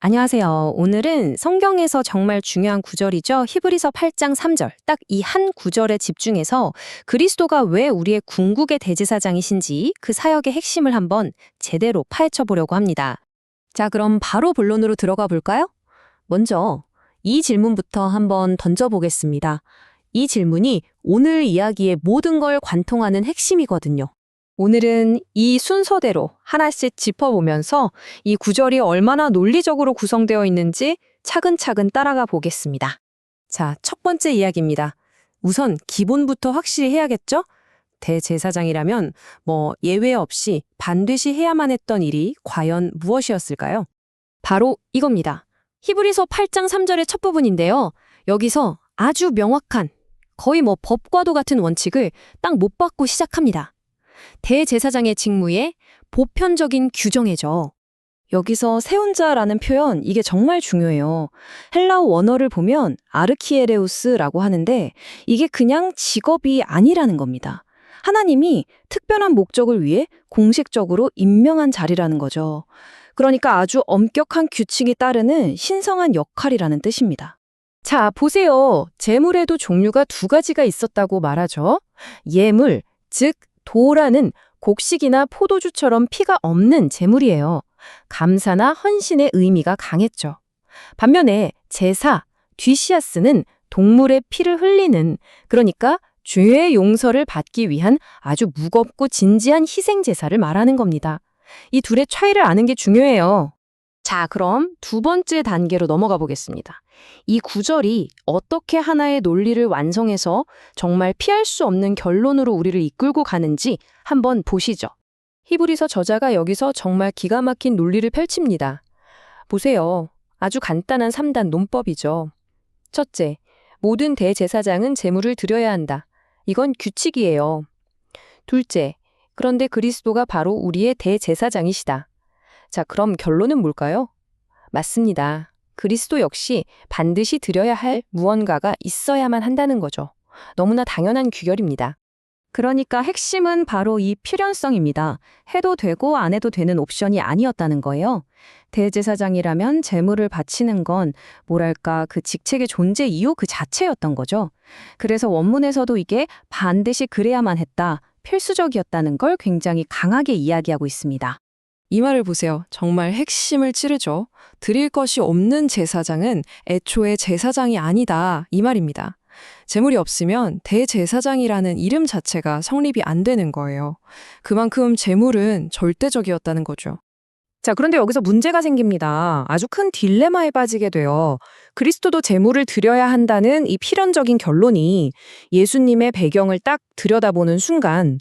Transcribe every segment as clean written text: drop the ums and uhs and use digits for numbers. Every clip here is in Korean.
안녕하세요. 오늘은 성경에서 정말 중요한 구절이죠. 히브리서 8장 3절. 딱 이 한 구절에 집중해서 그리스도가 왜 우리의 궁극의 대제사장이신지 그 사역의 핵심을 한번 제대로 파헤쳐 보려고 합니다. 자, 그럼 바로 본론으로 들어가 볼까요? 먼저 이 질문부터 한번 던져보겠습니다. 이 질문이 오늘 이야기의 모든 걸 관통하는 핵심이거든요. 오늘은 이 순서대로 하나씩 짚어보면서 이 구절이 얼마나 논리적으로 구성되어 있는지 차근차근 따라가 보겠습니다. 자, 첫 번째 이야기입니다. 우선 기본부터 확실히 해야겠죠? 대제사장이라면 예외 없이 반드시 해야만 했던 일이 과연 무엇이었을까요? 바로 이겁니다. 히브리서 8장 3절의 첫 부분인데요. 여기서 아주 명확한 거의 법과도 같은 원칙을 딱 못 받고 시작합니다. 대제사장의 직무에 보편적인 규정이죠. 여기서 세운 자라는 표현, 이게 정말 중요해요. 헬라어 원어를 보면 아르키에레우스라고 하는데 이게 그냥 직업이 아니라는 겁니다. 하나님이 특별한 목적을 위해 공식적으로 임명한 자리라는 거죠. 그러니까 아주 엄격한 규칙이 따르는 신성한 역할이라는 뜻입니다. 자, 보세요. 제물에도 종류가 두 가지가 있었다고 말하죠. 예물, 즉 도라는 곡식이나 포도주처럼 피가 없는 제물이에요. 감사나 헌신의 의미가 강했죠. 반면에 제사, 뒤시아스는 동물의 피를 흘리는, 그러니까 죄의 용서를 받기 위한 아주 무겁고 진지한 희생 제사를 말하는 겁니다. 이 둘의 차이를 아는 게 중요해요. 자, 그럼 두 번째 단계로 넘어가 보겠습니다. 이 구절이 어떻게 하나의 논리를 완성해서 정말 피할 수 없는 결론으로 우리를 이끌고 가는지 한번 보시죠. 히브리서 저자가 여기서 정말 기가 막힌 논리를 펼칩니다. 보세요. 아주 간단한 3단 논법이죠. 첫째, 모든 대제사장은 제물을 드려야 한다. 이건 규칙이에요. 둘째, 그런데 그리스도가 바로 우리의 대제사장이시다. 자, 그럼 결론은 뭘까요? 맞습니다. 그리스도 역시 반드시 드려야 할 무언가가 있어야만 한다는 거죠. 너무나 당연한 규결입니다. 그러니까 핵심은 바로 이 필연성입니다. 해도 되고 안 해도 되는 옵션이 아니었다는 거예요. 대제사장이라면 제물을 바치는 건 그 직책의 존재 이유 그 자체였던 거죠. 그래서 원문에서도 이게 반드시 그래야만 했다, 필수적이었다는 걸 굉장히 강하게 이야기하고 있습니다. 이 말을 보세요. 정말 핵심을 찌르죠. 드릴 것이 없는 제사장은 애초에 제사장이 아니다, 이 말입니다. 제물이 없으면 대제사장이라는 이름 자체가 성립이 안 되는 거예요. 그만큼 제물은 절대적이었다는 거죠. 자, 그런데 여기서 문제가 생깁니다. 아주 큰 딜레마에 빠지게 돼요. 그리스도도 제물을 드려야 한다는 이 필연적인 결론이 예수님의 배경을 딱 들여다보는 순간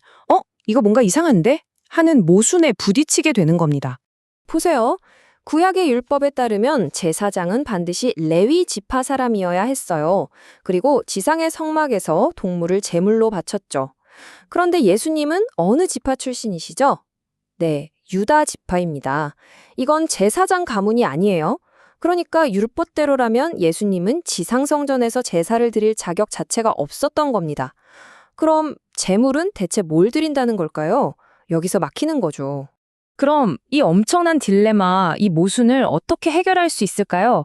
이거 뭔가 이상한데? 하는 모순에 부딪히게 되는 겁니다. 보세요. 구약의 율법에 따르면 제사장은 반드시 레위 지파 사람이어야 했어요. 그리고 지상의 성막에서 동물을 제물로 바쳤죠. 그런데 예수님은 어느 지파 출신이시죠? 네, 유다 지파입니다. 이건 제사장 가문이 아니에요. 그러니까 율법대로라면 예수님은 지상성전에서 제사를 드릴 자격 자체가 없었던 겁니다. 그럼 제물은 대체 뭘 드린다는 걸까요? 여기서 막히는 거죠. 그럼 이 엄청난 딜레마, 이 모순을 어떻게 해결할 수 있을까요?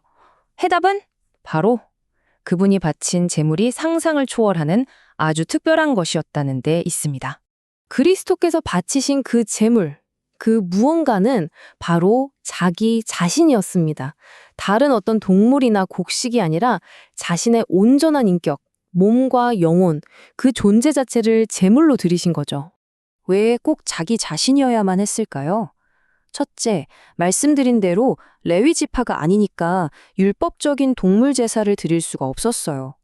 해답은 바로 그분이 바친 제물이 상상을 초월하는 아주 특별한 것이었다는 데 있습니다. 그리스도께서 바치신 그 제물, 그 무언가는 바로 자기 자신이었습니다. 다른 어떤 동물이나 곡식이 아니라 자신의 온전한 인격, 몸과 영혼, 그 존재 자체를 제물로 드리신 거죠. 왜 꼭 자기 자신이어야만 했을까요? 첫째, 말씀드린 대로 레위 지파가 아니니까 율법적인 동물 제사를 드릴 수가 없었어요.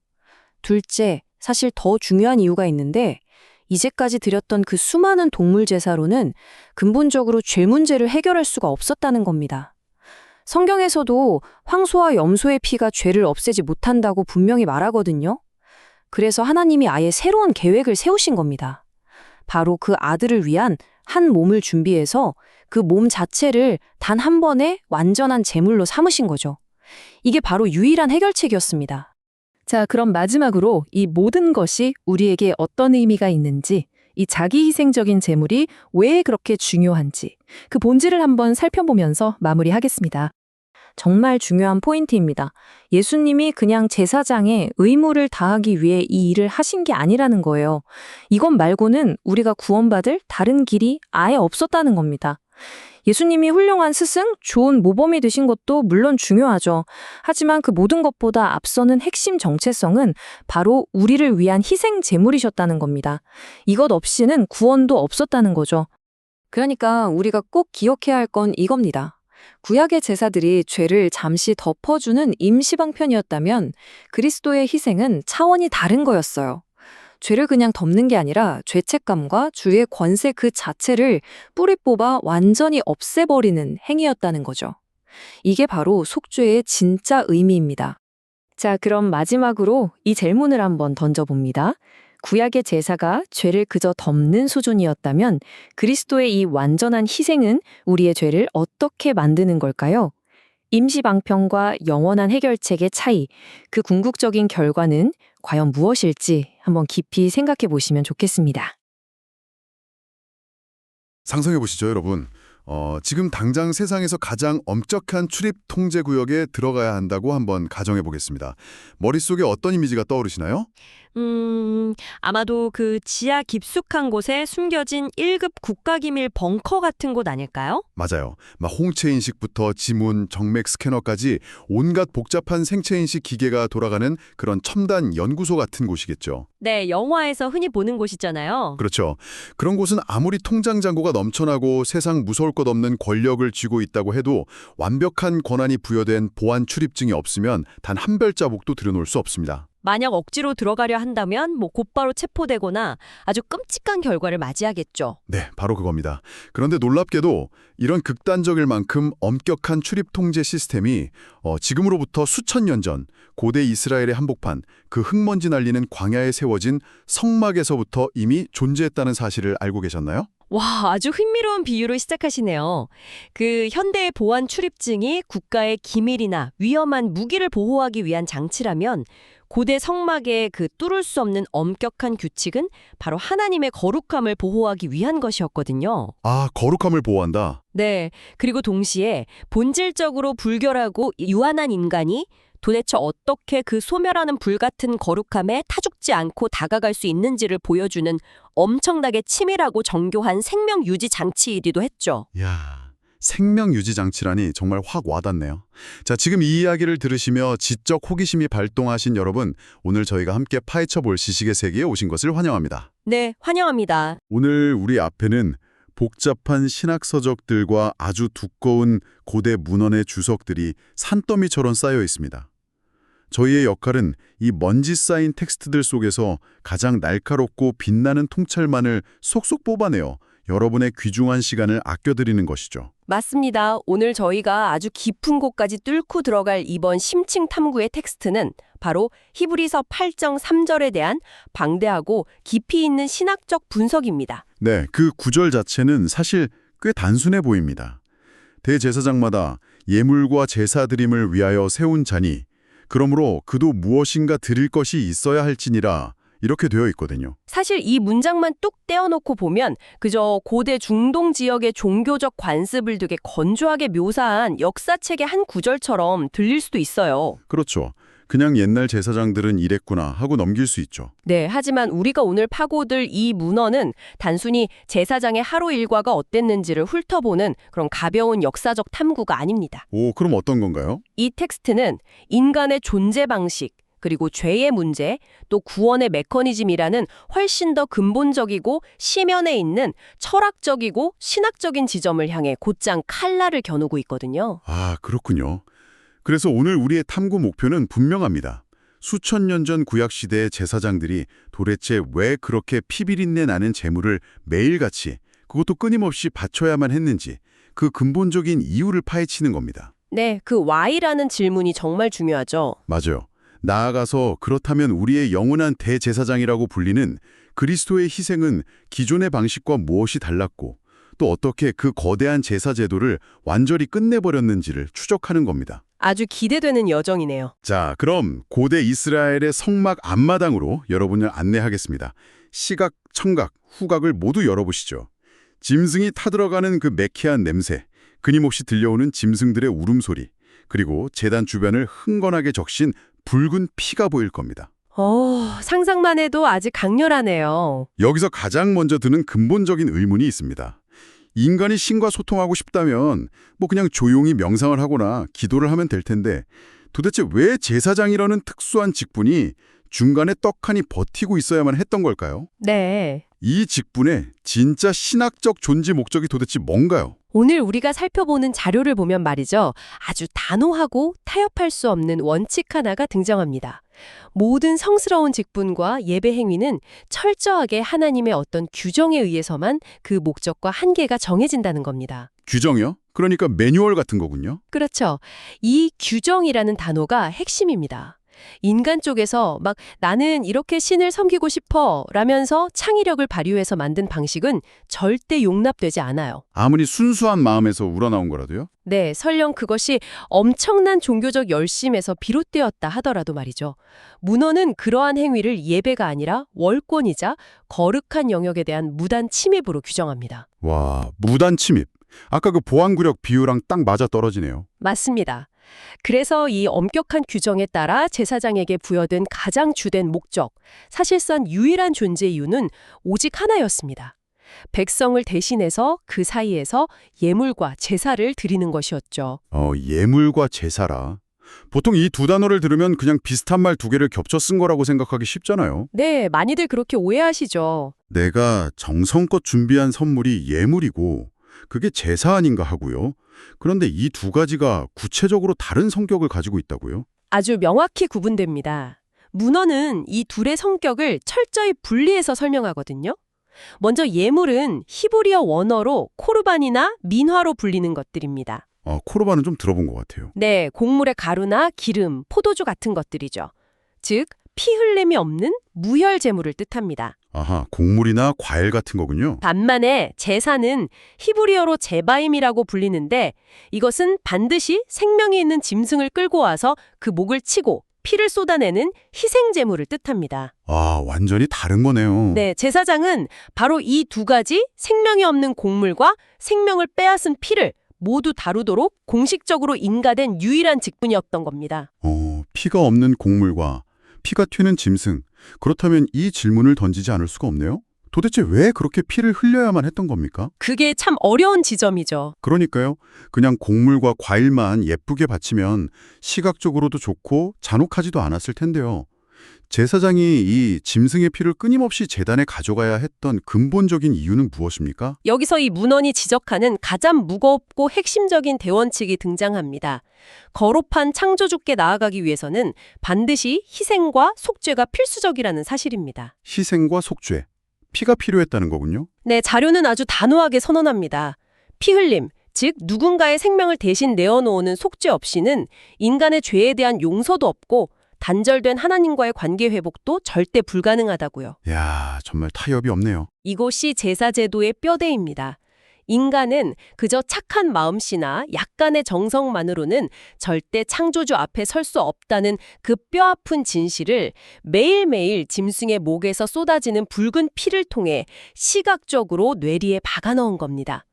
둘째, 사실 더 중요한 이유가 있는데 이제까지 드렸던 그 수많은 동물 제사로는 근본적으로 죄 문제를 해결할 수가 없었다는 겁니다. 성경에서도 황소와 염소의 피가 죄를 없애지 못한다고 분명히 말하거든요. 그래서 하나님이 아예 새로운 계획을 세우신 겁니다. 바로 그 아들을 위한 한 몸을 준비해서 그 몸 자체를 단 한 번에 완전한 제물로 삼으신 거죠. 이게 바로 유일한 해결책이었습니다. 자, 그럼 마지막으로 이 모든 것이 우리에게 어떤 의미가 있는지, 이 자기 희생적인 제물이 왜 그렇게 중요한지, 그 본질을 한번 살펴보면서 마무리하겠습니다. 정말 중요한 포인트입니다. 예수님이 그냥 제사장의 의무를 다하기 위해 이 일을 하신 게 아니라는 거예요. 이것 말고는 우리가 구원받을 다른 길이 아예 없었다는 겁니다. 예수님이 훌륭한 스승, 좋은 모범이 되신 것도 물론 중요하죠. 하지만 그 모든 것보다 앞서는 핵심 정체성은 바로 우리를 위한 희생 제물이셨다는 겁니다. 이것 없이는 구원도 없었다는 거죠. 그러니까 우리가 꼭 기억해야 할 건 이겁니다. 구약의 제사들이 죄를 잠시 덮어주는 임시방편이었다면 그리스도의 희생은 차원이 다른 거였어요. 죄를 그냥 덮는 게 아니라 죄책감과 주의 권세 그 자체를 뿌리 뽑아 완전히 없애버리는 행위였다는 거죠. 이게 바로 속죄의 진짜 의미입니다. 자, 그럼 마지막으로 이 질문을 한번 던져봅니다. 구약의 제사가 죄를 그저 덮는 수준이었다면 그리스도의 이 완전한 희생은 우리의 죄를 어떻게 만드는 걸까요? 임시방편과 영원한 해결책의 차이, 그 궁극적인 결과는 과연 무엇일지 한번 깊이 생각해 보시면 좋겠습니다. 상상해 보시죠, 여러분. 지금 당장 세상에서 가장 엄격한 출입 통제 구역에 들어가야 한다고 한번 가정해 보겠습니다. 머릿속에 어떤 이미지가 떠오르시나요? 아마도 그 지하 깊숙한 곳에 숨겨진 1급 국가기밀 벙커 같은 곳 아닐까요? 맞아요. 막 홍채 인식부터 지문, 정맥 스캐너까지 온갖 복잡한 생체 인식 기계가 돌아가는 그런 첨단 연구소 같은 곳이겠죠. 네, 영화에서 흔히 보는 곳이잖아요. 그렇죠. 그런 곳은 아무리 통장 잔고가 넘쳐나고 세상 무서울 것 없는 권력을 쥐고 있다고 해도 완벽한 권한이 부여된 보안 출입증이 없으면 단 한 발자국도 들여놓을 수 없습니다. 만약 억지로 들어가려 한다면 곧바로 체포되거나 아주 끔찍한 결과를 맞이하겠죠. 네, 바로 그겁니다. 그런데 놀랍게도 이런 극단적일 만큼 엄격한 출입 통제 시스템이 지금으로부터 수천 년 전 고대 이스라엘의 한복판, 그 흙먼지 날리는 광야에 세워진 성막에서부터 이미 존재했다는 사실을 알고 계셨나요? 와, 아주 흥미로운 비유로 시작하시네요. 그 현대의 보안 출입증이 국가의 기밀이나 위험한 무기를 보호하기 위한 장치라면 고대 성막의 그 뚫을 수 없는 엄격한 규칙은 바로 하나님의 거룩함을 보호하기 위한 것이었거든요. 아, 거룩함을 보호한다. 네, 그리고 동시에 본질적으로 불결하고 유한한 인간이 도대체 어떻게 그 소멸하는 불같은 거룩함에 타죽지 않고 다가갈 수 있는지를 보여주는 엄청나게 치밀하고 정교한 생명 유지 장치이기도 했죠. 이야, 생명 유지 장치라니 정말 확 와닿네요. 자, 지금 이 이야기를 들으시며 지적 호기심이 발동하신 여러분, 오늘 저희가 함께 파헤쳐 볼 지식의 세계에 오신 것을 환영합니다. 네, 환영합니다. 오늘 우리 앞에는 복잡한 신학 서적들과 아주 두꺼운 고대 문헌의 주석들이 산더미처럼 쌓여 있습니다. 저희의 역할은 이 먼지 쌓인 텍스트들 속에서 가장 날카롭고 빛나는 통찰만을 속속 뽑아내어 여러분의 귀중한 시간을 아껴드리는 것이죠. 맞습니다. 오늘 저희가 아주 깊은 곳까지 뚫고 들어갈 이번 심층 탐구의 텍스트는 바로 히브리서 8장 3절에 대한 방대하고 깊이 있는 신학적 분석입니다. 네, 그 구절 자체는 사실 꽤 단순해 보입니다. 대제사장마다 예물과 제사 드림을 위하여 세운 자니 그러므로 그도 무엇인가 드릴 것이 있어야 할지니라 이렇게 되어 있거든요. 사실 이 문장만 뚝 떼어놓고 보면 그저 고대 중동 지역의 종교적 관습을 되게 건조하게 묘사한 역사책의 한 구절처럼 들릴 수도 있어요. 그렇죠. 그냥 옛날 제사장들은 이랬구나 하고 넘길 수 있죠. 네, 하지만 우리가 오늘 파고들 이 문헌은 단순히 제사장의 하루 일과가 어땠는지를 훑어보는 그런 가벼운 역사적 탐구가 아닙니다. 오, 그럼 어떤 건가요? 이 텍스트는 인간의 존재 방식, 그리고 죄의 문제, 또 구원의 메커니즘이라는 훨씬 더 근본적이고 심연에 있는 철학적이고 신학적인 지점을 향해 곧장 칼날을 겨누고 있거든요. 아, 그렇군요. 그래서 오늘 우리의 탐구 목표는 분명합니다. 수천 년 전 구약시대의 제사장들이 도대체 왜 그렇게 피비린내 나는 제물을 매일같이 그것도 끊임없이 바쳐야만 했는지 그 근본적인 이유를 파헤치는 겁니다. 네, 그 why라는 질문이 정말 중요하죠. 맞아요. 나아가서 그렇다면 우리의 영원한 대제사장이라고 불리는 그리스도의 희생은 기존의 방식과 무엇이 달랐고 또 어떻게 그 거대한 제사 제도를 완전히 끝내버렸는지를 추적하는 겁니다. 아주 기대되는 여정이네요. 자, 그럼 고대 이스라엘의 성막 앞마당으로 여러분을 안내하겠습니다. 시각, 청각, 후각을 모두 열어보시죠. 짐승이 타들어가는 그 매캐한 냄새, 끊임없이 들려오는 짐승들의 울음소리, 그리고 제단 주변을 흥건하게 적신 붉은 피가 보일 겁니다. 상상만 해도 아직 강렬하네요. 여기서 가장 먼저 드는 근본적인 의문이 있습니다. 인간이 신과 소통하고 싶다면 뭐 그냥 조용히 명상을 하거나 기도를 하면 될 텐데 도대체 왜 제사장이라는 특수한 직분이 중간에 떡하니 버티고 있어야만 했던 걸까요? 네. 이 직분의 진짜 신학적 존재 목적이 도대체 뭔가요? 오늘 우리가 살펴보는 자료를 보면 말이죠. 아주 단호하고 타협할 수 없는 원칙 하나가 등장합니다. 모든 성스러운 직분과 예배 행위는 철저하게 하나님의 어떤 규정에 의해서만 그 목적과 한계가 정해진다는 겁니다. 규정이요? 그러니까 매뉴얼 같은 거군요. 그렇죠. 이 규정이라는 단어가 핵심입니다. 인간 쪽에서 막 나는 이렇게 신을 섬기고 싶어 라면서 창의력을 발휘해서 만든 방식은 절대 용납되지 않아요. 아무리 순수한 마음에서 우러나온 거라도요? 네, 설령 그것이 엄청난 종교적 열심에서 비롯되었다 하더라도 말이죠. 문헌은 그러한 행위를 예배가 아니라 월권이자 거룩한 영역에 대한 무단 침입으로 규정합니다. 와, 무단 침입. 아까 그 보안구력 비유랑 딱 맞아 떨어지네요. 맞습니다. 그래서 이 엄격한 규정에 따라 제사장에게 부여된 가장 주된 목적, 사실상 유일한 존재 이유는 오직 하나였습니다. 백성을 대신해서 그 사이에서 예물과 제사를 드리는 것이었죠. 예물과 제사라. 보통 이 두 단어를 들으면 그냥 비슷한 말 두 개를 겹쳐 쓴 거라고 생각하기 쉽잖아요. 네, 많이들 그렇게 오해하시죠. 내가 정성껏 준비한 선물이 예물이고 그게 제사 아닌가 하고요. 그런데 이 두 가지가 구체적으로 다른 성격을 가지고 있다고요? 아주 명확히 구분됩니다. 문헌은 이 둘의 성격을 철저히 분리해서 설명하거든요. 먼저 예물은 히브리어 원어로 코르반이나 민화로 불리는 것들입니다. 코르반은 좀 들어본 것 같아요. 네, 곡물의 가루나 기름, 포도주 같은 것들이죠. 즉, 피 흘림이 없는 무혈 제물을 뜻합니다. 아하, 곡물이나 과일 같은 거군요. 반면에 제사는 히브리어로 제바임이라고 불리는데 이것은 반드시 생명이 있는 짐승을 끌고 와서 그 목을 치고 피를 쏟아내는 희생 제물을 뜻합니다. 완전히 다른 거네요. 네, 제사장은 바로 이 두 가지 생명이 없는 곡물과 생명을 빼앗은 피를 모두 다루도록 공식적으로 인가된 유일한 직분이었던 겁니다. 피가 없는 곡물과 피가 튀는 짐승. 그렇다면 이 질문을 던지지 않을 수가 없네요. 도대체 왜 그렇게 피를 흘려야만 했던 겁니까? 그게 참 어려운 지점이죠. 그러니까요. 그냥 곡물과 과일만 예쁘게 바치면 시각적으로도 좋고 잔혹하지도 않았을 텐데요. 제사장이 이 짐승의 피를 끊임없이 제단에 가져가야 했던 근본적인 이유는 무엇입니까? 여기서 이 문헌이 지적하는 가장 무겁고 핵심적인 대원칙이 등장합니다. 거룩한 창조주께 나아가기 위해서는 반드시 희생과 속죄가 필수적이라는 사실입니다. 희생과 속죄, 피가 필요했다는 거군요. 네, 자료는 아주 단호하게 선언합니다. 피 흘림, 즉 누군가의 생명을 대신 내어놓는 속죄 없이는 인간의 죄에 대한 용서도 없고 단절된 하나님과의 관계 회복도 절대 불가능하다고요. 야, 정말 타협이 없네요. 이것이 제사 제도의 뼈대입니다. 인간은 그저 착한 마음씨나 약간의 정성만으로는 절대 창조주 앞에 설 수 없다는 그 뼈아픈 진실을 매일매일 짐승의 목에서 쏟아지는 붉은 피를 통해 시각적으로 뇌리에 박아넣은 겁니다.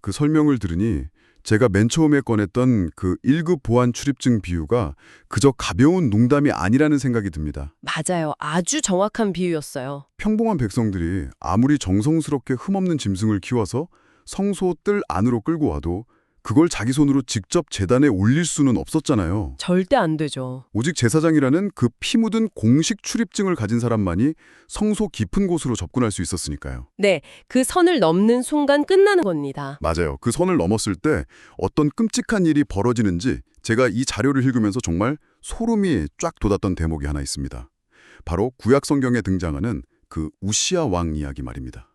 그 설명을 들으니 제가 맨 처음에 꺼냈던 그 1급 보안 출입증 비유가 그저 가벼운 농담이 아니라는 생각이 듭니다. 맞아요. 아주 정확한 비유였어요. 평범한 백성들이 아무리 정성스럽게 흠없는 짐승을 키워서 성소 뜰 안으로 끌고 와도 그걸 자기 손으로 직접 제단에 올릴 수는 없었잖아요. 절대 안 되죠. 오직 제사장이라는 그 피 묻은 공식 출입증을 가진 사람만이 성소 깊은 곳으로 접근할 수 있었으니까요. 네, 그 선을 넘는 순간 끝나는 겁니다. 맞아요. 그 선을 넘었을 때 어떤 끔찍한 일이 벌어지는지 제가 이 자료를 읽으면서 정말 소름이 쫙 돋았던 대목이 하나 있습니다. 바로 구약 성경에 등장하는 그 우시야 왕 이야기 말입니다.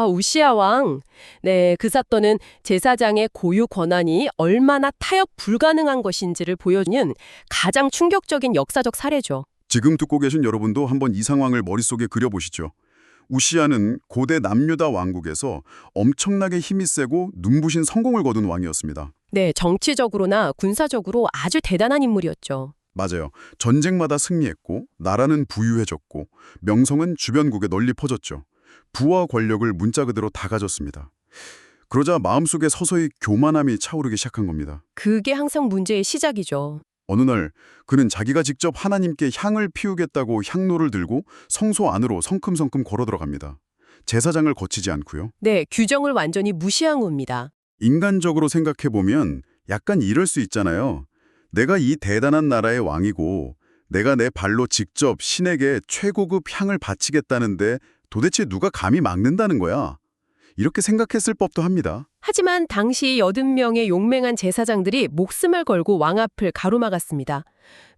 우시야 왕. 네, 그 사건은 제사장의 고유 권한이 얼마나 타협 불가능한 것인지를 보여주는 가장 충격적인 역사적 사례죠. 지금 듣고 계신 여러분도 한번 이 상황을 머릿속에 그려보시죠. 우시야는 고대 남유다 왕국에서 엄청나게 힘이 세고 눈부신 성공을 거둔 왕이었습니다. 네, 정치적으로나 군사적으로 아주 대단한 인물이었죠. 맞아요. 전쟁마다 승리했고 나라는 부유해졌고 명성은 주변국에 널리 퍼졌죠. 부와 권력을 문자 그대로 다 가졌습니다. 그러자 마음속에 서서히 교만함이 차오르기 시작한 겁니다. 그게 항상 문제의 시작이죠. 어느 날 그는 자기가 직접 하나님께 향을 피우겠다고 향로를 들고 성소 안으로 성큼성큼 걸어 들어갑니다. 제사장을 거치지 않고요. 네, 규정을 완전히 무시한 겁니다. 인간적으로 생각해보면 약간 이럴 수 있잖아요. 내가 이 대단한 나라의 왕이고 내가 내 발로 직접 신에게 최고급 향을 바치겠다는데 도대체 누가 감히 막는다는 거야? 이렇게 생각했을 법도 합니다. 하지만 당시 80명의 용맹한 제사장들이 목숨을 걸고 왕 앞을 가로막았습니다.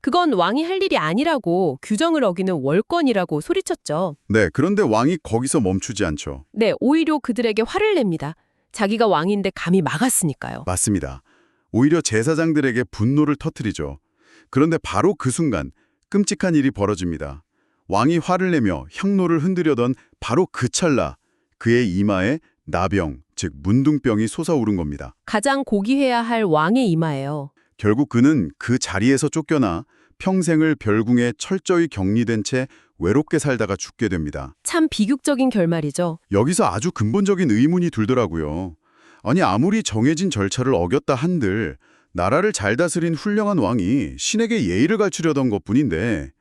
그건 왕이 할 일이 아니라고 규정을 어기는 월권이라고 소리쳤죠. 네, 그런데 왕이 거기서 멈추지 않죠. 네, 오히려 그들에게 화를 냅니다. 자기가 왕인데 감히 막았으니까요. 맞습니다. 오히려 제사장들에게 분노를 터뜨리죠. 그런데 바로 그 순간 끔찍한 일이 벌어집니다. 왕이 화를 내며 향로를 흔들려던 바로 그 찰나 그의 이마에 나병, 즉 문둥병이 솟아오른 겁니다. 가장 고귀해야 할 왕의 이마예요. 결국 그는 그 자리에서 쫓겨나 평생을 별궁에 철저히 격리된 채 외롭게 살다가 죽게 됩니다. 참 비극적인 결말이죠. 여기서 아주 근본적인 의문이 들더라고요. 아니 아무리 정해진 절차를 어겼다 한들 나라를 잘 다스린 훌륭한 왕이 신에게 예의를 갖추려던 것뿐인데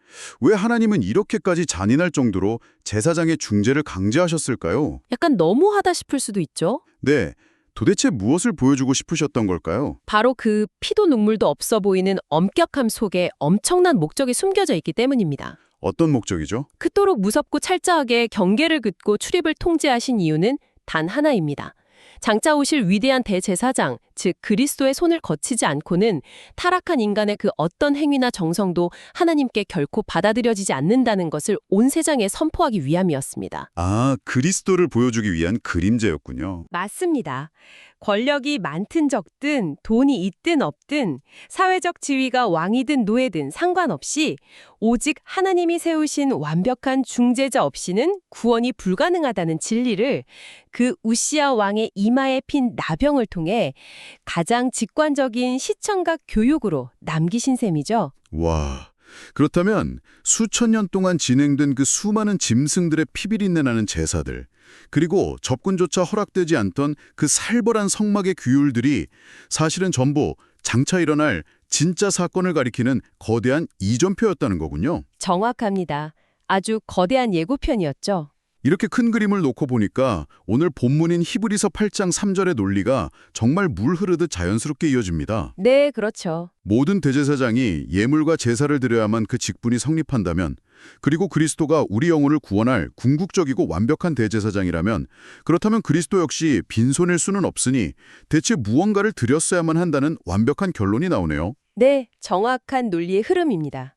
왜 하나님은 이렇게까지 잔인할 정도로 제사장의 중재를 강제하셨을까요? 약간 너무하다 싶을 수도 있죠. 네, 도대체 무엇을 보여주고 싶으셨던 걸까요? 바로 그 피도 눈물도 없어 보이는 엄격함 속에 엄청난 목적이 숨겨져 있기 때문입니다. 어떤 목적이죠? 그토록 무섭고 찰자하게 경계를 긋고 출입을 통제하신 이유는 단 하나입니다. 장차 오실 위대한 대제사장, 즉 그리스도의 손을 거치지 않고는 타락한 인간의 그 어떤 행위나 정성도 하나님께 결코 받아들여지지 않는다는 것을 온 세상에 선포하기 위함이었습니다. 아, 그리스도를 보여주기 위한 그림자였군요. 맞습니다. 권력이 많든 적든 돈이 있든 없든 사회적 지위가 왕이든 노예든 상관없이 오직 하나님이 세우신 완벽한 중재자 없이는 구원이 불가능하다는 진리를 그 우시아 왕의 이마에 핀 나병을 통해 가장 직관적인 시청각 교육으로 남기신 셈이죠. 와, 그렇다면 수천 년 동안 진행된 그 수많은 짐승들의 피비린내 나는 제사들, 그리고 접근조차 허락되지 않던 그 살벌한 성막의 규율들이 사실은 전부 장차 일어날 진짜 사건을 가리키는 거대한 이전표였다는 거군요. 정확합니다. 아주 거대한 예고편이었죠. 이렇게 큰 그림을 놓고 보니까 오늘 본문인 히브리서 8장 3절의 논리가 정말 물 흐르듯 자연스럽게 이어집니다. 네, 그렇죠. 모든 대제사장이 예물과 제사를 드려야만 그 직분이 성립한다면, 그리고 그리스도가 우리 영혼을 구원할 궁극적이고 완벽한 대제사장이라면, 그렇다면 그리스도 역시 빈손일 수는 없으니 대체 무언가를 드렸어야만 한다는 완벽한 결론이 나오네요. 네, 정확한 논리의 흐름입니다.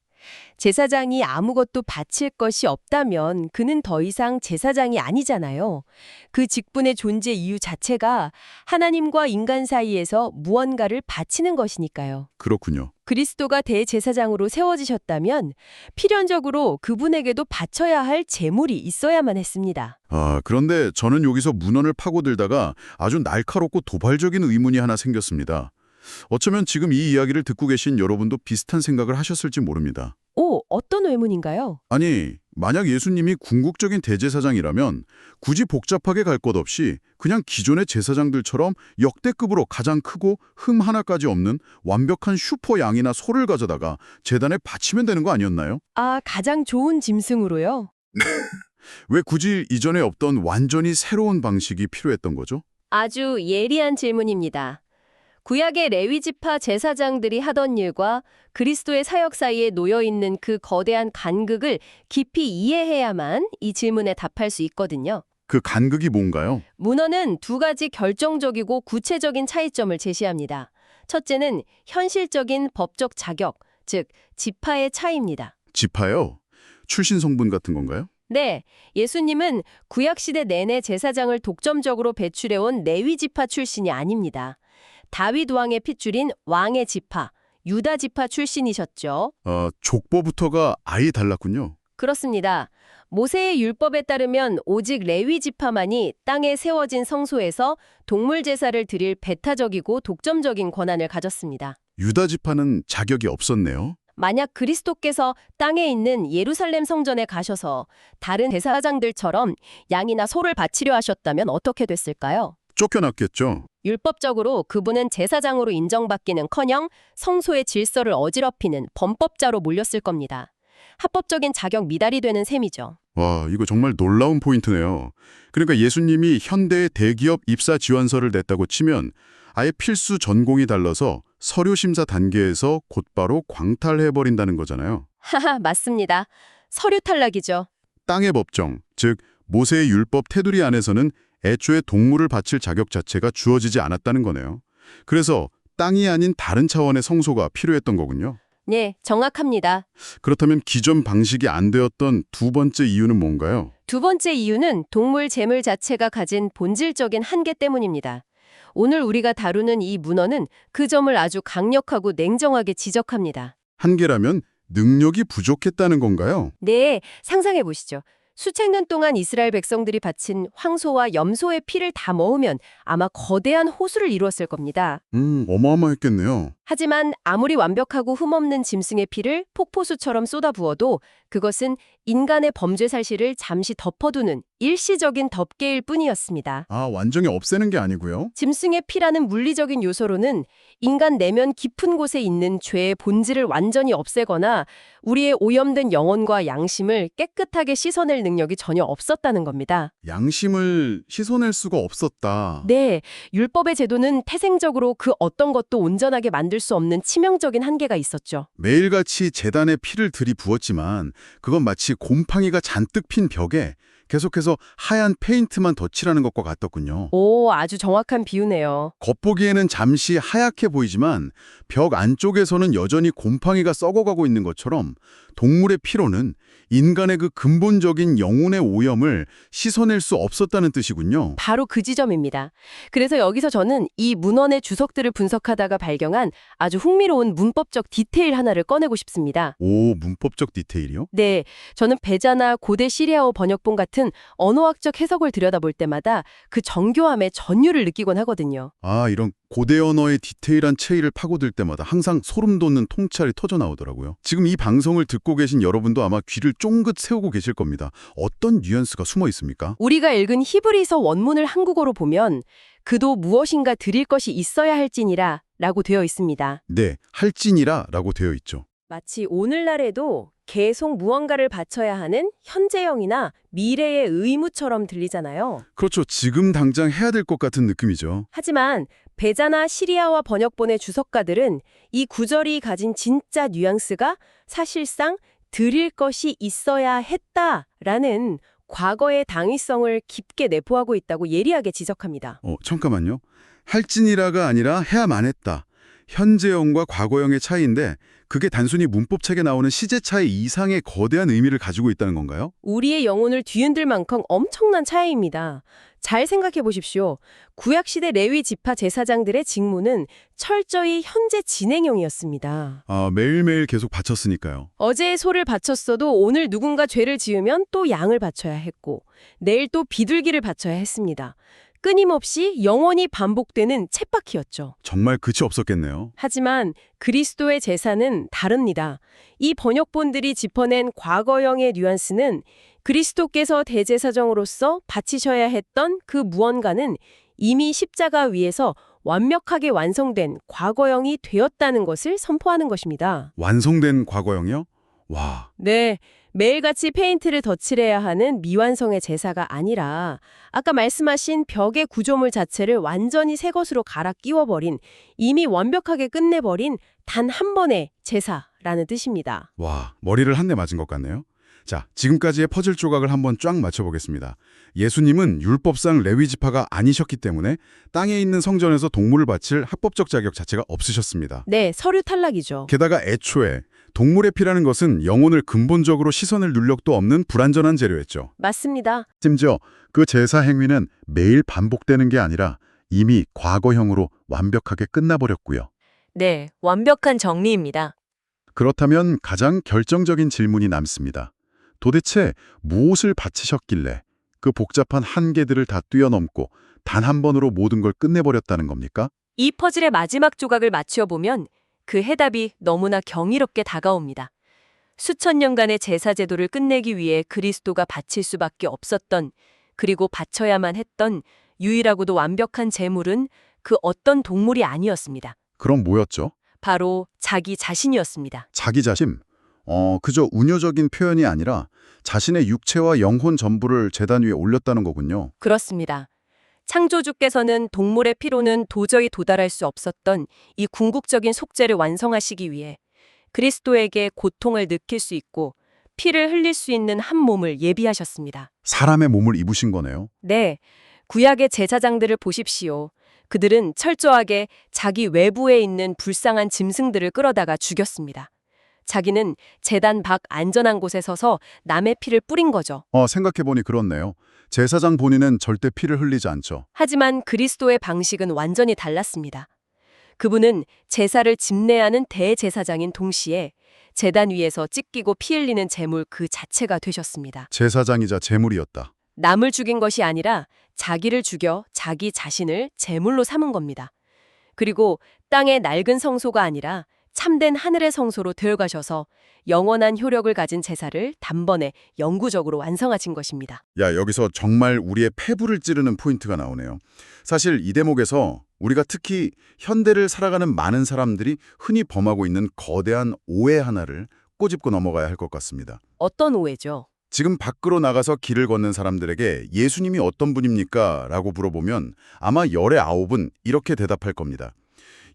제사장이 아무것도 바칠 것이 없다면 그는 더 이상 제사장이 아니잖아요. 그 직분의 존재 이유 자체가 하나님과 인간 사이에서 무언가를 바치는 것이니까요. 그렇군요. 그리스도가 대제사장으로 세워지셨다면 필연적으로 그분에게도 바쳐야 할 제물이 있어야만 했습니다. 아, 그런데 저는 여기서 문헌을 파고들다가 아주 날카롭고 도발적인 의문이 하나 생겼습니다. 어쩌면 지금 이 이야기를 듣고 계신 여러분도 비슷한 생각을 하셨을지 모릅니다. 오, 어떤 의문인가요? 아니, 만약 예수님이 궁극적인 대제사장이라면 굳이 복잡하게 갈 것 없이 그냥 기존의 제사장들처럼 역대급으로 가장 크고 흠 하나까지 없는 완벽한 슈퍼 양이나 소를 가져다가 제단에 바치면 되는 거 아니었나요? 아, 가장 좋은 짐승으로요? 왜 굳이 이전에 없던 완전히 새로운 방식이 필요했던 거죠? 아주 예리한 질문입니다. 구약의 레위지파 제사장들이 하던 일과 그리스도의 사역 사이에 놓여있는 그 거대한 간극을 깊이 이해해야만 이 질문에 답할 수 있거든요. 그 간극이 뭔가요? 문헌은 두 가지 결정적이고 구체적인 차이점을 제시합니다. 첫째는 현실적인 법적 자격, 즉 지파의 차이입니다. 지파요? 출신 성분 같은 건가요? 네, 예수님은 구약시대 내내 제사장을 독점적으로 배출해온 레위지파 출신이 아닙니다. 다윗 왕의 핏줄인 왕의 지파, 유다 지파 출신이셨죠. 족보부터가 아예 달랐군요. 그렇습니다. 모세의 율법에 따르면 오직 레위 지파만이 땅에 세워진 성소에서 동물 제사를 드릴 배타적이고 독점적인 권한을 가졌습니다. 유다 지파는 자격이 없었네요. 만약 그리스도께서 땅에 있는 예루살렘 성전에 가셔서 다른 대사장들처럼 양이나 소를 바치려 하셨다면 어떻게 됐을까요? 쫓겨났겠죠. 율법적으로 그분은 제사장으로 인정받기는커녕 성소의 질서를 어지럽히는 범법자로 몰렸을 겁니다. 합법적인 자격 미달이 되는 셈이죠. 와, 이거 정말 놀라운 포인트네요. 그러니까 예수님이 현대의 대기업 입사 지원서를 냈다고 치면 아예 필수 전공이 달라서 서류 심사 단계에서 곧바로 광탈해버린다는 거잖아요. 하하, 맞습니다. 서류 탈락이죠. 땅의 법정, 즉 모세의 율법 테두리 안에서는 애초에 동물을 바칠 자격 자체가 주어지지 않았다는 거네요. 그래서 땅이 아닌 다른 차원의 성소가 필요했던 거군요. 네, 정확합니다. 그렇다면 기존 방식이 안 되었던 두 번째 이유는 뭔가요? 두 번째 이유는 동물 제물 자체가 가진 본질적인 한계 때문입니다. 오늘 우리가 다루는 이 문헌은 그 점을 아주 강력하고 냉정하게 지적합니다. 한계라면 능력이 부족했다는 건가요? 네, 상상해 보시죠. 수천 년 동안 이스라엘 백성들이 바친 황소와 염소의 피를 다 모으면 아마 거대한 호수를 이루었을 겁니다. 어마어마했겠네요. 하지만 아무리 완벽하고 흠없는 짐승의 피를 폭포수처럼 쏟아부어도 그것은 인간의 범죄 사실을 잠시 덮어두는 일시적인 덮개일 뿐이었습니다. 아, 완전히 없애는 게 아니고요? 짐승의 피라는 물리적인 요소로는 인간 내면 깊은 곳에 있는 죄의 본질을 완전히 없애거나 우리의 오염된 영혼과 양심을 깨끗하게 씻어낼 능력이 전혀 없었다는 겁니다. 양심을 씻어낼 수가 없었다. 네, 율법의 제도는 태생적으로 그 어떤 것도 온전하게 만들 수 없는 치명적인 한계가 있었죠. 매일같이 제단에 피를 들이부었지만 그건 마치 곰팡이가 잔뜩 핀 벽에 계속해서 하얀 페인트만 덧칠하는 것과 같더군요. 오, 아주 정확한 비유네요. 겉보기에는 잠시 하얗게 보이지만 벽 안쪽에서는 여전히 곰팡이가 썩어가고 있는 것처럼 동물의 피로는 인간의 그 근본적인 영혼의 오염을 씻어낼 수 없었다는 뜻이군요. 바로 그 지점입니다. 그래서 여기서 저는 이 문헌의 주석들을 분석하다가 발견한 아주 흥미로운 문법적 디테일 하나를 꺼내고 싶습니다. 오, 문법적 디테일이요? 네, 저는 베자나 고대 시리아어 번역본 같은 언어학적 해석을 들여다볼 때마다 그 정교함의 전율을 느끼곤 하거든요. 아, 이런 고대 언어의 디테일한 체이를 파고들 때마다 항상 소름 돋는 통찰이 터져 나오더라고요. 지금 이 방송을 듣고 계신 여러분도 아마 귀를 쫑긋 세우고 계실 겁니다. 어떤 뉘앙스가 숨어 있습니까? 우리가 읽은 히브리서 원문을 한국어로 보면 그도 무엇인가 드릴 것이 있어야 할지니라 라고 되어 있습니다. 네, 할진이라 라고 되어 있죠. 마치 오늘날에도 계속 무언가를 바쳐야 하는 현재형이나 미래의 의무처럼 들리잖아요. 그렇죠. 지금 당장 해야 될 것 같은 느낌이죠. 하지만 베자나 시리아와 번역본의 주석가들은 이 구절이 가진 진짜 뉘앙스가 사실상 드릴 것이 있어야 했다라는 과거의 당위성을 깊게 내포하고 있다고 예리하게 지적합니다. 잠깐만요. 할진이라가 아니라 해야만 했다. 현재형과 과거형의 차이인데 그게 단순히 문법책에 나오는 시제 차이 이상의 거대한 의미를 가지고 있다는 건가요? 우리의 영혼을 뒤흔들 만큼 엄청난 차이입니다. 잘 생각해 보십시오. 구약시대 레위 지파 제사장들의 직무는 철저히 현재 진행형이었습니다. 아, 매일매일 계속 바쳤으니까요. 어제 소를 바쳤어도 오늘 누군가 죄를 지으면 또 양을 바쳐야 했고 내일 또 비둘기를 바쳐야 했습니다. 끊임없이 영원히 반복되는 쳇바퀴였죠. 정말 끝이 없었겠네요. 하지만 그리스도의 제사는 다릅니다. 이 번역본들이 짚어낸 과거형의 뉘앙스는 그리스도께서 대제사장으로서 바치셔야 했던 그 무언가는 이미 십자가 위에서 완벽하게 완성된 과거형이 되었다는 것을 선포하는 것입니다. 완성된 과거형이요? 와, 네, 매일같이 페인트를 덧칠해야 하는 미완성의 제사가 아니라 아까 말씀하신 벽의 구조물 자체를 완전히 새 것으로 갈아 끼워버린 이미 완벽하게 끝내버린 단 한 번의 제사라는 뜻입니다. 와, 머리를 한 대 맞은 것 같네요. 자, 지금까지의 퍼즐 조각을 한번 쫙 맞춰보겠습니다. 예수님은 율법상 레위 지파가 아니셨기 때문에 땅에 있는 성전에서 동물을 바칠 합법적 자격 자체가 없으셨습니다. 네, 서류 탈락이죠. 게다가 애초에 동물의 피라는 것은 영혼을 근본적으로 씻어낼 능력도 없는 불완전한 재료였죠. 맞습니다. 심지어 그 제사 행위는 매일 반복되는 게 아니라 이미 과거형으로 완벽하게 끝나버렸고요. 네, 완벽한 정리입니다. 그렇다면 가장 결정적인 질문이 남습니다. 도대체 무엇을 바치셨길래 그 복잡한 한계들을 다 뛰어넘고 단 한 번으로 모든 걸 끝내버렸다는 겁니까? 이 퍼즐의 마지막 조각을 맞추어 보면 그 해답이 너무나 경이롭게 다가옵니다. 수천 년간의 제사 제도를 끝내기 위해 그리스도가 바칠 수밖에 없었던, 그리고 바쳐야만 했던 유일하고도 완벽한 제물은 그 어떤 동물이 아니었습니다. 그럼 뭐였죠? 바로 자기 자신이었습니다. 자기 자신? 그저 운효적인 표현이 아니라 자신의 육체와 영혼 전부를 제단 위에 올렸다는 거군요. 그렇습니다. 창조주께서는 동물의 피로는 도저히 도달할 수 없었던 이 궁극적인 속죄를 완성하시기 위해 그리스도에게 고통을 느낄 수 있고 피를 흘릴 수 있는 한 몸을 예비하셨습니다. 사람의 몸을 입으신 거네요. 네, 구약의 제사장들을 보십시오. 그들은 철저하게 자기 외부에 있는 불쌍한 짐승들을 끌어다가 죽였습니다. 자기는 제단 밖 안전한 곳에 서서 남의 피를 뿌린 거죠. 생각해보니 그렇네요. 제사장 본인은 절대 피를 흘리지 않죠. 하지만 그리스도의 방식은 완전히 달랐습니다. 그분은 제사를 집례하는 대제사장인 동시에 제단 위에서 찢기고 피 흘리는 제물 그 자체가 되셨습니다. 제사장이자 제물이었다. 남을 죽인 것이 아니라 자기를 죽여 자기 자신을 제물로 삼은 겁니다. 그리고 땅의 낡은 성소가 아니라 참된 하늘의 성소로 데려가셔서 영원한 효력을 가진 제사를 단번에 영구적으로 완성하신 것입니다. 야, 여기서 정말 우리의 폐부를 찌르는 포인트가 나오네요. 사실 이 대목에서 우리가 특히 현대를 살아가는 많은 사람들이 흔히 범하고 있는 거대한 오해 하나를 꼬집고 넘어가야 할 것 같습니다. 어떤 오해죠? 지금 밖으로 나가서 길을 걷는 사람들에게 예수님이 어떤 분입니까? 라고 물어보면 아마 열의 9은 이렇게 대답할 겁니다.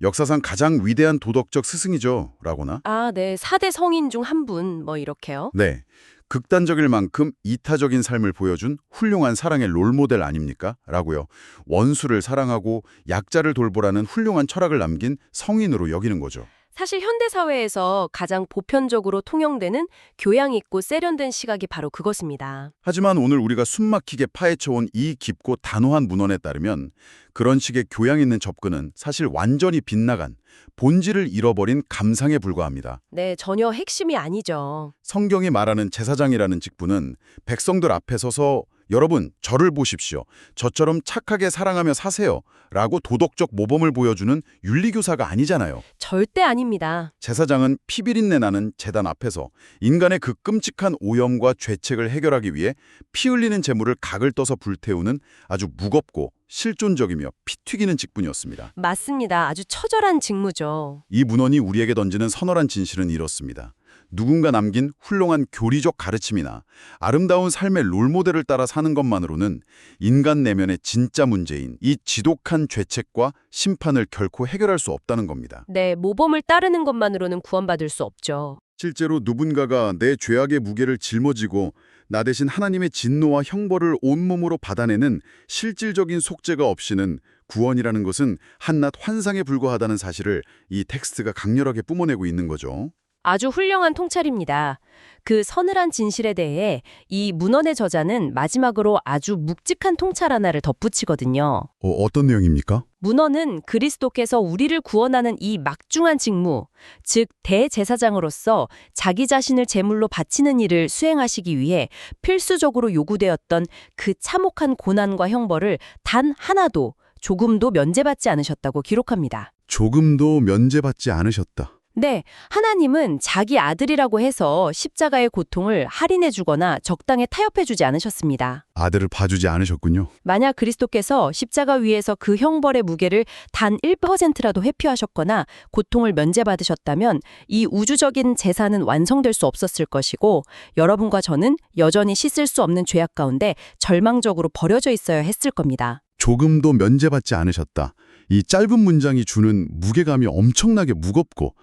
역사상 가장 위대한 도덕적 스승이죠. 라거나. 네. 4대 성인 중 한 분, 이렇게요. 네. 극단적일 만큼 이타적인 삶을 보여준 훌륭한 사랑의 롤모델 아닙니까? 라고요. 원수를 사랑하고 약자를 돌보라는 훌륭한 철학을 남긴 성인으로 여기는 거죠. 사실 현대사회에서 가장 보편적으로 통용되는 교양 있고 세련된 시각이 바로 그것입니다. 하지만 오늘 우리가 숨막히게 파헤쳐온 이 깊고 단호한 문헌에 따르면 그런 식의 교양 있는 접근은 사실 완전히 빗나간 본질을 잃어버린 감상에 불과합니다. 네, 전혀 핵심이 아니죠. 성경이 말하는 제사장이라는 직분은 백성들 앞에 서서 여러분, 저를 보십시오. 저처럼 착하게 사랑하며 사세요. 라고 도덕적 모범을 보여주는 윤리교사가 아니잖아요. 절대 아닙니다. 제사장은 피비린내 나는 제단 앞에서 인간의 그 끔찍한 오염과 죄책을 해결하기 위해 피 흘리는 제물을 각을 떠서 불태우는 아주 무겁고 실존적이며 피 튀기는 직분이었습니다. 맞습니다. 아주 처절한 직무죠. 이 문헌이 우리에게 던지는 서늘한 진실은 이렇습니다. 누군가 남긴 훌륭한 교리적 가르침이나 아름다운 삶의 롤모델을 따라 사는 것만으로는 인간 내면의 진짜 문제인 이 지독한 죄책과 심판을 결코 해결할 수 없다는 겁니다. 네, 모범을 따르는 것만으로는 구원받을 수 없죠. 실제로 누군가가 내 죄악의 무게를 짊어지고 나 대신 하나님의 진노와 형벌을 온몸으로 받아내는 실질적인 속죄가 없이는 구원이라는 것은 한낱 환상에 불과하다는 사실을 이 텍스트가 강렬하게 뿜어내고 있는 거죠. 아주 훌륭한 통찰입니다. 그 서늘한 진실에 대해 이 문헌의 저자는 마지막으로 아주 묵직한 통찰 하나를 덧붙이거든요. 어떤 내용입니까? 문헌은 그리스도께서 우리를 구원하는 이 막중한 직무, 즉 대제사장으로서 자기 자신을 제물로 바치는 일을 수행하시기 위해 필수적으로 요구되었던 그 참혹한 고난과 형벌을 단 하나도 조금도 면제받지 않으셨다고 기록합니다. 조금도 면제받지 않으셨다. 네, 하나님은 자기 아들이라고 해서 십자가의 고통을 할인해주거나 적당히 타협해주지 않으셨습니다. 아들을 봐주지 않으셨군요. 만약 그리스도께서 십자가 위에서 그 형벌의 무게를 단 1%라도 회피하셨거나 고통을 면제받으셨다면 이 우주적인 제사는 완성될 수 없었을 것이고 여러분과 저는 여전히 씻을 수 없는 죄악 가운데 절망적으로 버려져 있어야 했을 겁니다. 조금도 면제받지 않으셨다. 이 짧은 문장이 주는 무게감이 엄청나게 무겁고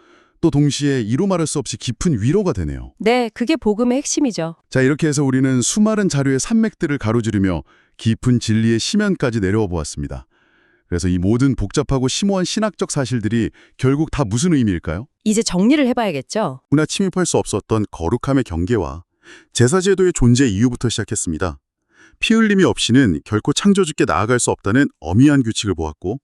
또 동시에 이루 말할 수 없이 깊은 위로가 되네요. 네, 그게 복음의 핵심이죠. 자, 이렇게 해서 우리는 수많은 자료의 산맥들을 가로지르며 깊은 진리의 심연까지 내려와 보았습니다. 그래서 이 모든 복잡하고 심오한 신학적 사실들이 결국 다 무슨 의미일까요? 이제 정리를 해봐야겠죠? 누구나 침입할 수 없었던 거룩함의 경계와 제사제도의 존재 이유부터 시작했습니다. 피 흘림이 없이는 결코 창조주께 나아갈 수 없다는 엄미한 규칙을 보았고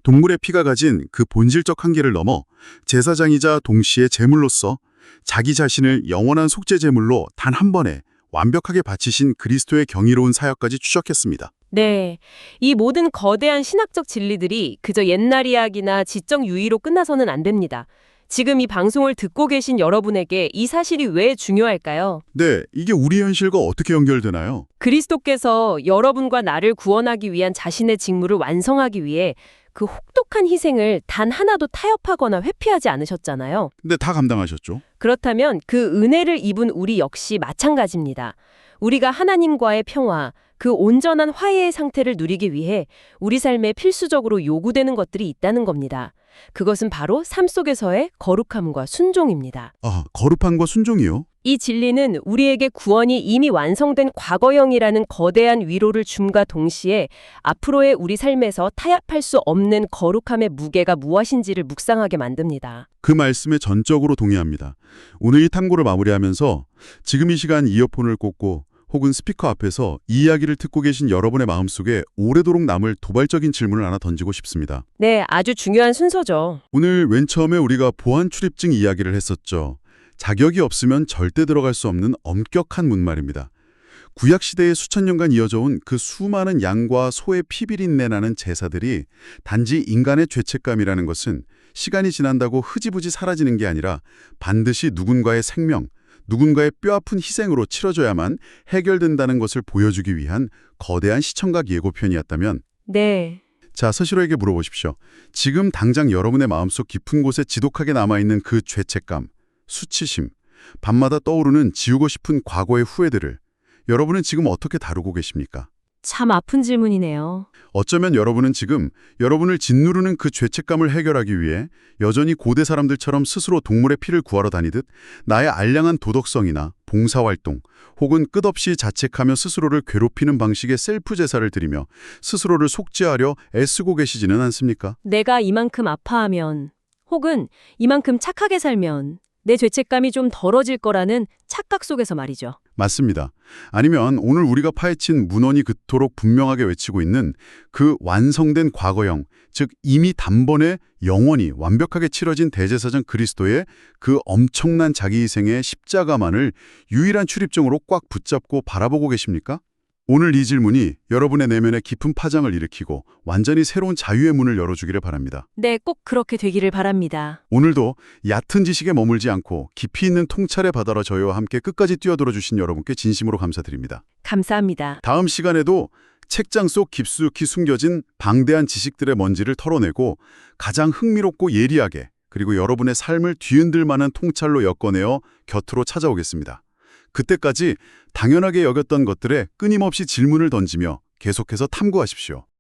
동물의 피가 가진 그 본질적 한계를 넘어 제사장이자 동시에 제물로서 자기 자신을 영원한 속죄 제물로 단 한 번에 완벽하게 바치신 그리스도의 경이로운 사역까지 추적했습니다. 네, 이 모든 거대한 신학적 진리들이 그저 옛날 이야기나 지적 유의로 끝나서는 안 됩니다. 지금 이 방송을 듣고 계신 여러분에게 이 사실이 왜 중요할까요? 네, 이게 우리 현실과 어떻게 연결되나요? 그리스도께서 여러분과 나를 구원하기 위한 자신의 직무를 완성하기 위해 그 혹독한 희생을 단 하나도 타협하거나 회피하지 않으셨잖아요. 근데 다 감당하셨죠? 그렇다면 그 은혜를 입은 우리 역시 마찬가지입니다. 우리가 하나님과의 평화, 그 온전한 화해의 상태를 누리기 위해 우리 삶에 필수적으로 요구되는 것들이 있다는 겁니다. 그것은 바로 삶 속에서의 거룩함과 순종입니다. 아, 거룩함과 순종이요? 이 진리는 우리에게 구원이 이미 완성된 과거형이라는 거대한 위로를 줌과 동시에 앞으로의 우리 삶에서 타협할 수 없는 거룩함의 무게가 무엇인지를 묵상하게 만듭니다. 그 말씀에 전적으로 동의합니다. 오늘 이 탐구를 마무리하면서 지금 이 시간 이어폰을 꽂고 혹은 스피커 앞에서 이 이야기를 듣고 계신 여러분의 마음속에 오래도록 남을 도발적인 질문을 하나 던지고 싶습니다. 네, 아주 중요한 순서죠. 오늘 맨 처음에 우리가 보안 출입증 이야기를 했었죠. 자격이 없으면 절대 들어갈 수 없는 엄격한 문말입니다. 구약시대에 수천 년간 이어져 온 그 수많은 양과 소의 피비린내 나는 제사들이 단지 인간의 죄책감이라는 것은 시간이 지난다고 흐지부지 사라지는 게 아니라 반드시 누군가의 생명, 누군가의 뼈아픈 희생으로 치러져야만 해결된다는 것을 보여주기 위한 거대한 시청각 예고편이었다면 네. 자, 스스로에게 물어보십시오. 지금 당장 여러분의 마음속 깊은 곳에 지독하게 남아있는 그 죄책감, 수치심, 밤마다 떠오르는 지우고 싶은 과거의 후회들을 여러분은 지금 어떻게 다루고 계십니까? 참 아픈 질문이네요. 어쩌면 여러분은 지금 여러분을 짓누르는 그 죄책감을 해결하기 위해 여전히 고대 사람들처럼 스스로 동물의 피를 구하러 다니듯 나의 알량한 도덕성이나 봉사활동 혹은 끝없이 자책하며 스스로를 괴롭히는 방식의 셀프 제사를 드리며 스스로를 속죄하려 애쓰고 계시지는 않습니까? 내가 이만큼 아파하면 혹은 이만큼 착하게 살면 내 죄책감이 좀 덜어질 거라는 착각 속에서 말이죠. 맞습니다. 아니면 오늘 우리가 파헤친 문헌이 그토록 분명하게 외치고 있는 그 완성된 과거형, 즉 이미 단번에 영원히 완벽하게 치러진 대제사장 그리스도의 그 엄청난 자기희생의 십자가만을 유일한 출입증으로 꽉 붙잡고 바라보고 계십니까? 오늘 이 질문이 여러분의 내면에 깊은 파장을 일으키고 완전히 새로운 자유의 문을 열어주기를 바랍니다. 네, 꼭 그렇게 되기를 바랍니다. 오늘도 얕은 지식에 머물지 않고 깊이 있는 통찰의 바다로 저희와 함께 끝까지 뛰어들어 주신 여러분께 진심으로 감사드립니다. 감사합니다. 다음 시간에도 책장 속 깊숙이 숨겨진 방대한 지식들의 먼지를 털어내고 가장 흥미롭고 예리하게 그리고 여러분의 삶을 뒤흔들 만한 통찰로 엮어내어 곁으로 찾아오겠습니다. 그때까지 당연하게 여겼던 것들에 끊임없이 질문을 던지며 계속해서 탐구하십시오.